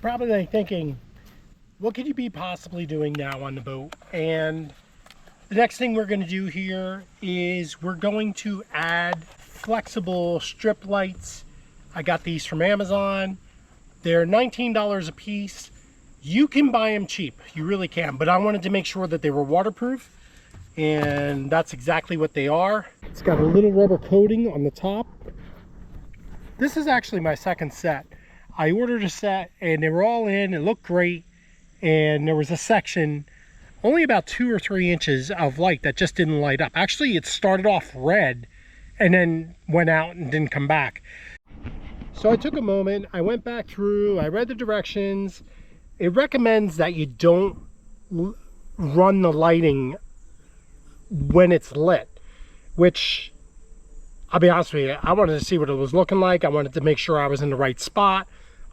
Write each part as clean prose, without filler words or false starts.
Probably like thinking, what could you be possibly doing now on the boat? And the next thing we're going to do here is we're going to add flexible strip lights. I got these from Amazon. They're $19 a piece. You can buy them cheap, you really can, but I wanted to make sure that they were waterproof, and that's exactly what they are. It's got a little rubber coating on the top. This is actually my second set. I ordered a set and they were all in, it looked great, and there was a section only about 2 or 3 inches of light that just didn't light up. Actually, it started off red and then went out and didn't come back. So I took a moment, I went back through, I read the directions. It recommends that you don't run the lighting when it's lit, which, I'll be honest with you, I wanted to see what it was looking like. I wanted to make sure I was in the right spot.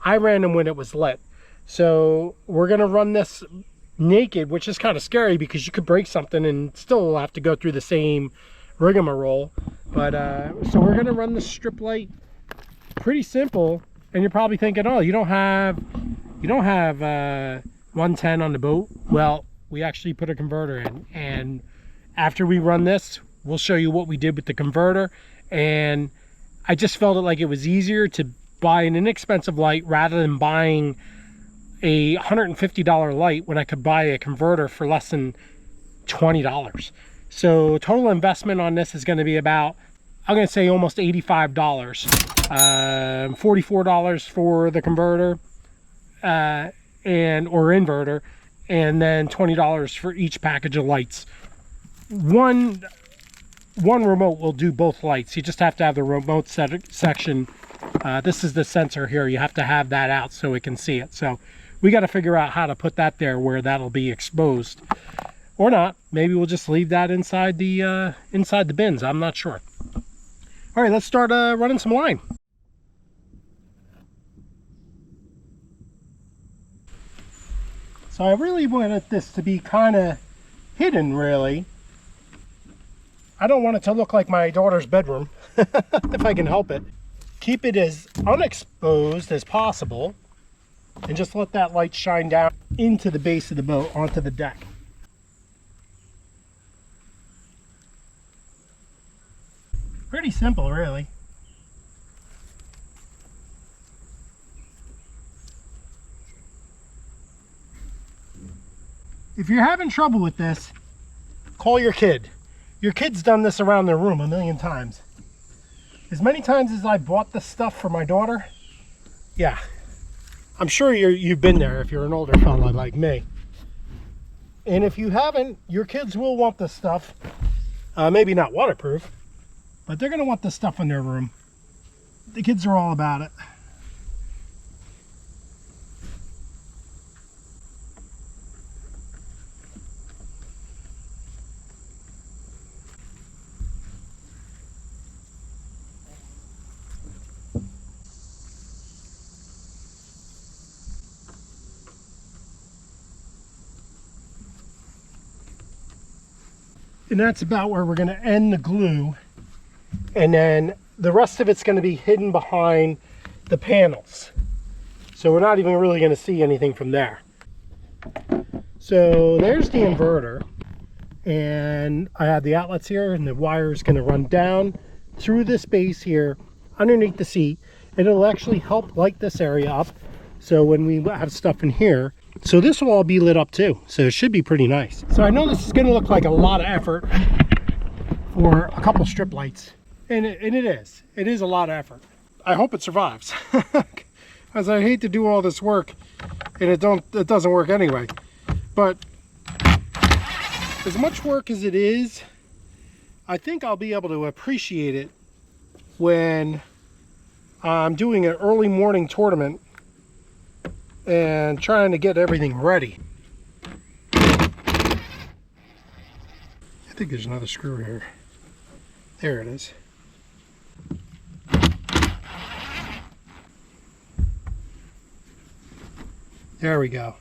I ran them when it was lit. So we're gonna run this naked, which is kind of scary because you could break something and still have to go through the same rigmarole. But so we're gonna run the strip light. Pretty simple. And you're probably thinking, oh, you don't have 110 on the boat. Well, we actually put a converter in, and after we run this, we'll show you what we did with the converter. And I just felt it like it was easier to buy an inexpensive light rather than buying a $150 light when I could buy a converter for less than $20. So total investment on this is going to be about, I'm going to say almost $85. $44 for the converter or inverter, and then $20 for each package of lights. One remote will do both lights. You just have to have the remote section. This is the sensor here. You have to have that out so it can see it. So we got to figure out how to put that there where that'll be exposed, or not. Maybe we'll just leave that inside the bins. I'm not sure. All right, let's start running some line. So I really wanted this to be kind of hidden, really. I don't want it to look like my daughter's bedroom, if I can help it. Keep it as unexposed as possible, and just let that light shine down into the base of the boat, onto the deck. Pretty simple, really. If you're having trouble with this, call your kid. Your kid's done this around their room a million times. As many times as I bought this stuff for my daughter, yeah, I'm sure you've been there if you're an older fella like me. And if you haven't, your kids will want this stuff. Maybe not waterproof, but they're going to want this stuff in their room. The kids are all about it. And that's about where we're going to end the glue, and then the rest of it's going to be hidden behind the panels, so we're not even really going to see anything from there. So there's the inverter, and I have the outlets here, and the wire is going to run down through this base here underneath the seat, and it'll actually help light this area up, so when we have stuff in here. So this will all be lit up too, so it should be pretty nice. So I know this is going to look like a lot of effort for a couple strip lights, and it is a lot of effort. I hope it survives, as I hate to do all this work and it doesn't work anyway. But as much work as it is, I think I'll be able to appreciate it when I'm doing an early morning tournament and trying to get everything ready. I think there's another screw here. There it is. There we go.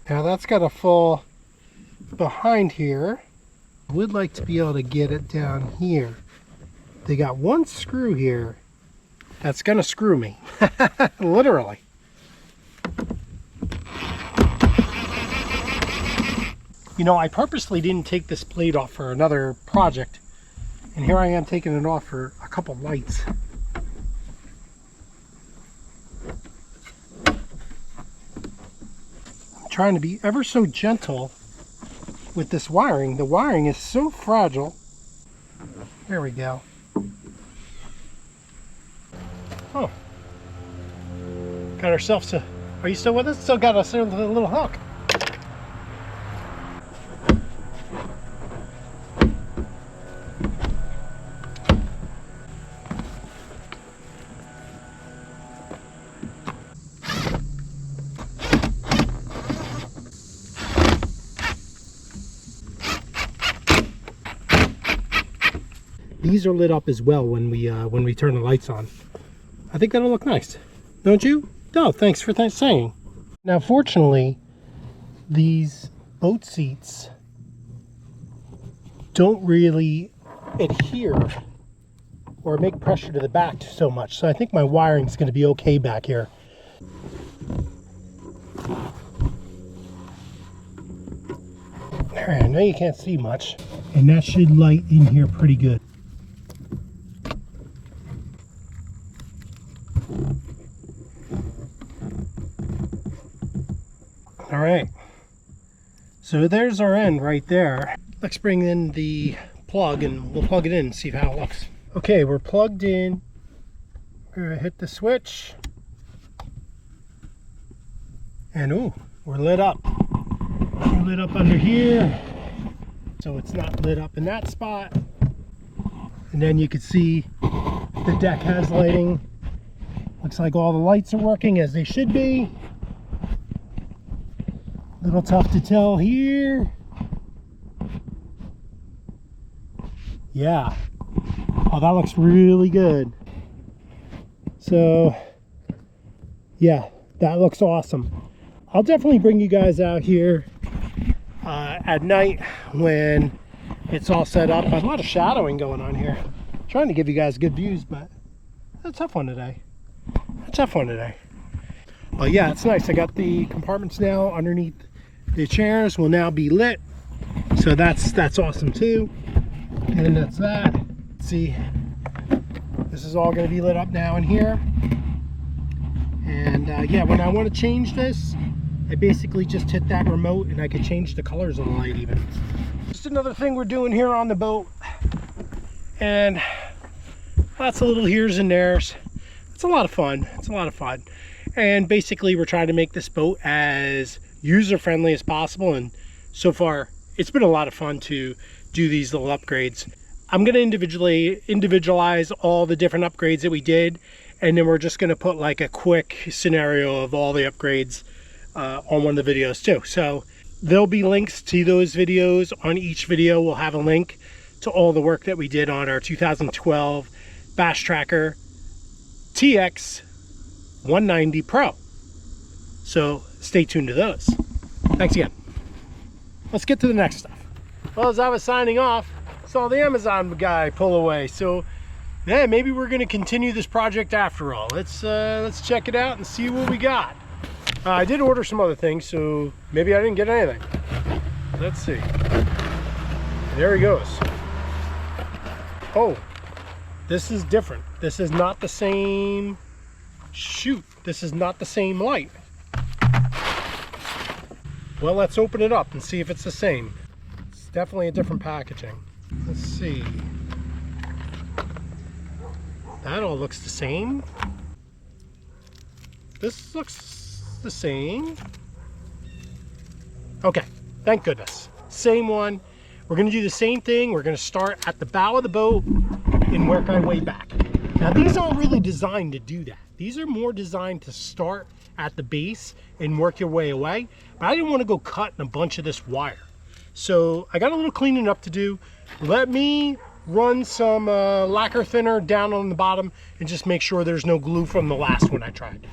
Now that's got to fall behind here. I would like to be able to get it down here. They got one screw here that's gonna screw me. Literally. You know, I purposely didn't take this blade off for another project, and here I am taking it off for a couple lights. I'm trying to be ever so gentle with this wiring. The wiring is so fragile. There we go. Oh. Got ourselves a... Are you still with us? Still got us a little hook. These are lit up as well when we turn the lights on. I think that'll look nice, don't you? No, thanks for saying. Now, fortunately, these boat seats don't really adhere or make pressure to the back so much. So I think my wiring is going to be okay back here. All right, I know you can't see much, and that should light in here pretty good. All right, so there's our end right there. Let's bring in the plug and we'll plug it in and see how it looks. Okay, we're plugged in. We're gonna hit the switch. And ooh, we're lit up. We're lit up under here. So it's not lit up in that spot. And then you can see the deck has lighting. Looks like all the lights are working as they should be. A little tough to tell here. Yeah. Oh, that looks really good. So, yeah, that looks awesome. I'll definitely bring you guys out here at night when it's all set up. A lot of shadowing going on here. I'm trying to give you guys good views, but that's a tough one today. A tough one today. But yeah, it's nice. I got the compartments now underneath the chairs will now be lit. So that's awesome too. And that's that. See, this is all going to be lit up now in here. And yeah, when I want to change this, I basically just hit that remote and I can change the colors of the light even. Just another thing we're doing here on the boat. And lots of little here's and there's. It's a lot of fun. It's a lot of fun. And basically we're trying to make this boat as user-friendly as possible. And so far, it's been a lot of fun to do these little upgrades. I'm going to individualize all the different upgrades that we did. And then we're just going to put like a quick scenario of all the upgrades on one of the videos too. So there'll be links to those videos. On each video we'll have a link to all the work that we did on our 2012 Bass Tracker TX 190 Pro. So stay tuned to those. Thanks again. Let's get to the next stuff. Well, as I was signing off, saw the Amazon guy pull away. So yeah, maybe we're going to continue this project after all. Let's check it out and see what we got. I did order some other things, so maybe I didn't get anything. Let's see. There he goes. Oh, this is different. This is not the same shoot. This is not the same light. Well, let's open it up and see if it's the same. It's definitely a different packaging. Let's see. That all looks the same. This looks the same. Okay, thank goodness. Same one. We're going to do the same thing. We're going to start at the bow of the boat and work our way back. Now, these aren't really designed to do that. These are more designed to start at the base and work your way away. But I didn't want to go cutting a bunch of this wire. So I got a little cleaning up to do. Let me run some lacquer thinner down on the bottom and just make sure there's no glue from the last one I tried.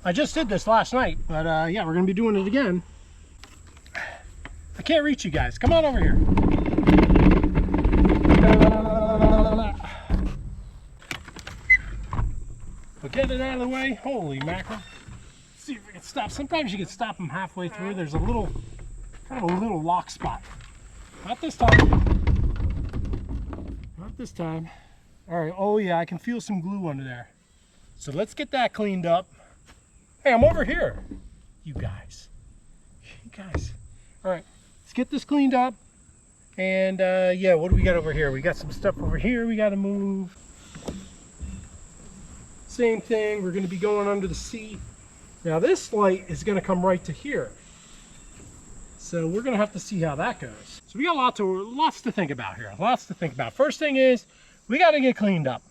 I just did this last night, but yeah, we're gonna be doing it again. I can't reach you guys. Come on over here. We'll get it out of the way. Holy mackerel. Let's see if we can stop. Sometimes you can stop them halfway through. There's a little, kind of a little lock spot. Not this time. Not this time. All right, oh yeah, I can feel some glue under there. So let's get that cleaned up. Hey, I'm over here. You guys. All right, let's get this cleaned up. And yeah, what do we got over here? We got some stuff over here we got to move. Same thing, we're going to be going under the seat. Now this light is going to come right to here. So we're going to have to see how that goes. So we got lots to think about here. Lots to think about. First thing is, we got to get cleaned up.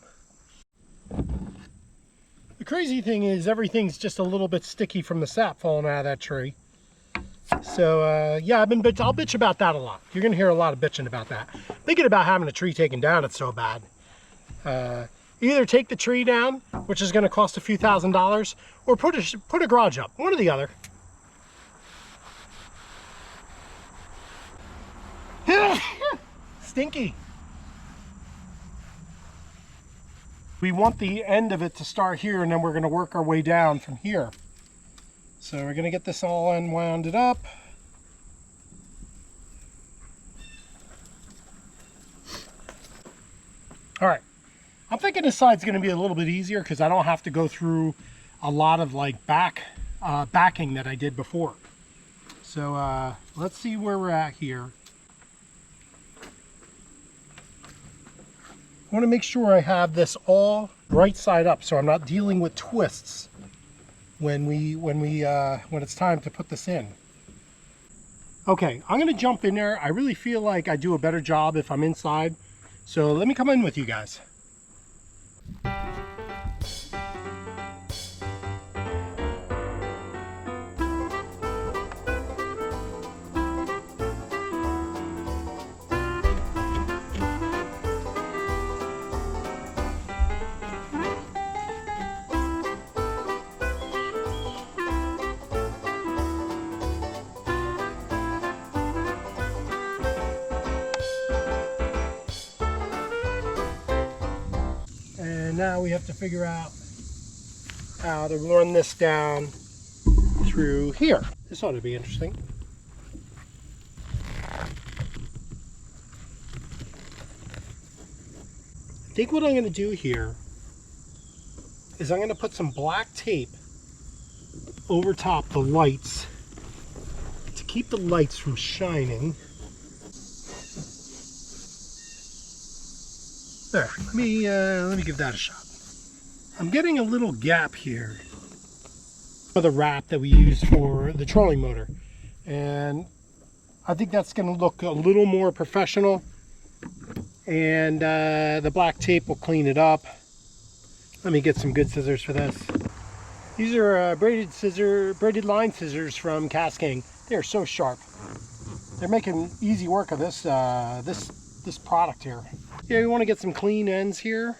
The crazy thing is everything's just a little bit sticky from the sap falling out of that tree. So yeah, I'll bitch about that a lot. You're gonna hear a lot of bitching about that. Thinking about having a tree taken down, it's so bad. Either take the tree down, which is gonna cost a few $1,000s, or put a garage up, one or the other. Stinky. We want the end of it to start here, and then we're going to work our way down from here. So we're going to get this all unwounded up. All right. I'm thinking this side's going to be a little bit easier because I don't have to go through a lot of like backing that I did before. So let's see where we're at here. I want to make sure I have this all right side up so I'm not dealing with twists when it's time to put this in. Okay, I'm going to jump in there. I really feel like I do a better job if I'm inside. So let me come in with you guys. And now we have to figure out how to run this down through here. This ought to be interesting. I think what I'm going to do here is I'm going to put some black tape over top the lights to keep the lights from shining. There, let me give that a shot. I'm getting a little gap here for the wrap that we use for the trolling motor, and I think that's going to look a little more professional, and the black tape will clean it up. Let me get some good scissors for this. These are braided line scissors from Casking. They are so sharp. They're making easy work of this this product here. Yeah, we want to get some clean ends here.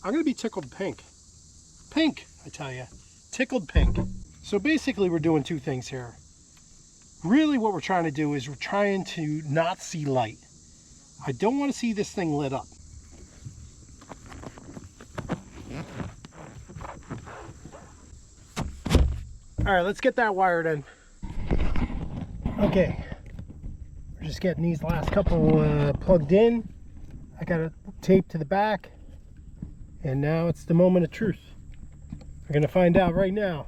I'm going to be tickled pink. Pink, I tell you. Tickled pink. So basically we're doing two things here. Really what we're trying to do is we're trying to not see light. I don't want to see this thing lit up. All right, let's get that wired in. Okay. Just getting these last couple plugged in. I got a tape to the back, and now it's the moment of truth. We're gonna find out right now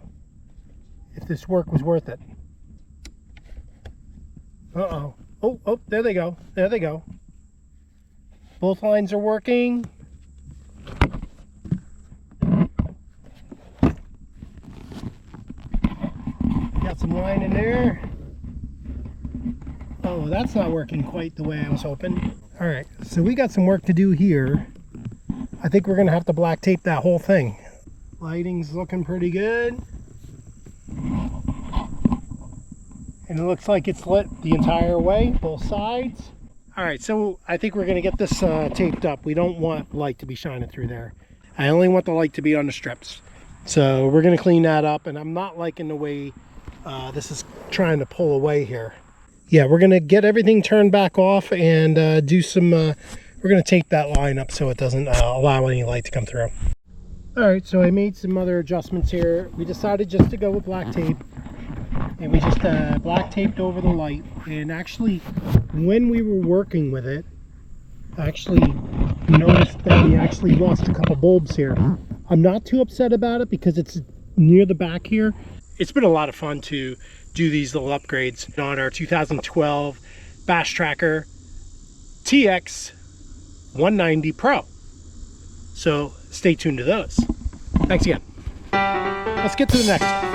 if this work was worth it. Oh, there they go. There they go. Both lines are working. Got some line in there. Oh, that's not working quite the way I was hoping. All right, so we got some work to do here. I think we're gonna have to black tape that whole thing. Lighting's looking pretty good. And it looks like it's lit the entire way, both sides. All right, so I think we're gonna get this taped up. We don't want light to be shining through there. I only want the light to be on the strips. So we're gonna clean that up, and I'm not liking the way this is trying to pull away here. Yeah, we're gonna get everything turned back off and do some, we're gonna tape that line up so it doesn't allow any light to come through. All right, so I made some other adjustments here. We decided just to go with black tape, and we just black taped over the light. And actually, when we were working with it, I actually noticed that we actually lost a couple bulbs here. I'm not too upset about it because it's near the back here. It's been a lot of fun to do these little upgrades on our 2012 Bash Tracker TX 190 Pro. So stay tuned to those. Thanks again. Let's get to the next one.